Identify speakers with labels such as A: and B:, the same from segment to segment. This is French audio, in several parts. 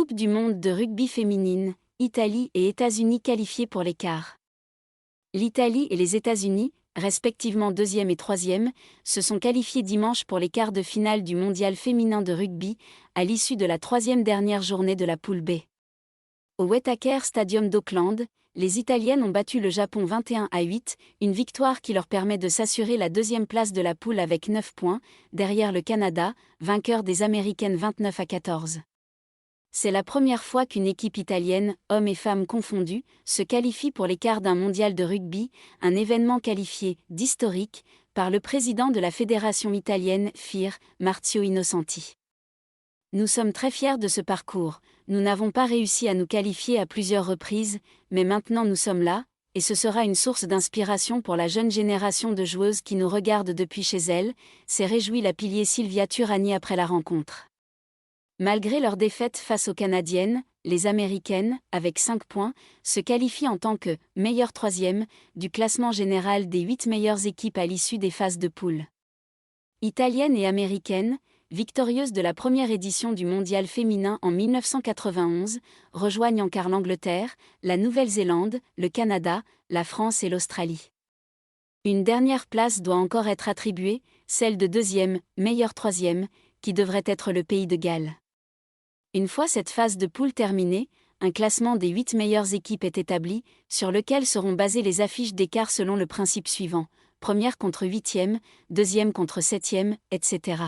A: Coupe du monde de rugby féminine, Italie et États-Unis qualifiés pour les quarts. L'Italie et les États-Unis, respectivement deuxième et troisième, se sont qualifiés dimanche pour les quarts de finale du mondial féminin de rugby, à l'issue de la troisième dernière journée de la poule B. Au Whitaker Stadium d'Auckland, les Italiennes ont battu le Japon 21-8, une victoire qui leur permet de s'assurer la deuxième place de la poule avec 9 points, derrière le Canada, vainqueur des Américaines 29-14. C'est la première fois qu'une équipe italienne, hommes et femmes confondus, se qualifie pour les quarts d'un mondial de rugby, un événement qualifié d'historique par le président de la fédération italienne FIR, Marzio Innocenti. Nous sommes très fiers de ce parcours, nous n'avons pas réussi à nous qualifier à plusieurs reprises, mais maintenant nous sommes là, et ce sera une source d'inspiration pour la jeune génération de joueuses qui nous regardent depuis chez elles, s'est réjouie la pilier Silvia Turani après la rencontre. Malgré leur défaite face aux Canadiennes, les Américaines, avec 5 points, se qualifient en tant que « meilleure troisième » du classement général des 8 meilleures équipes à l'issue des phases de poule. Italiennes et américaines, victorieuses de la première édition du mondial féminin en 1991, rejoignent en quart l'Angleterre, la Nouvelle-Zélande, le Canada, la France et l'Australie. Une dernière place doit encore être attribuée, celle de deuxième, meilleure troisième, qui devrait être le pays de Galles. Une fois cette phase de poule terminée, un classement des 8 meilleures équipes est établi, sur lequel seront basées les affiches des quarts selon le principe suivant, première contre 8e, deuxième contre 7e, etc.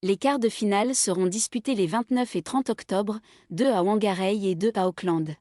A: Les quarts de finale seront disputés les 29 et 30 octobre, 2 à Whangarei et 2 à Auckland.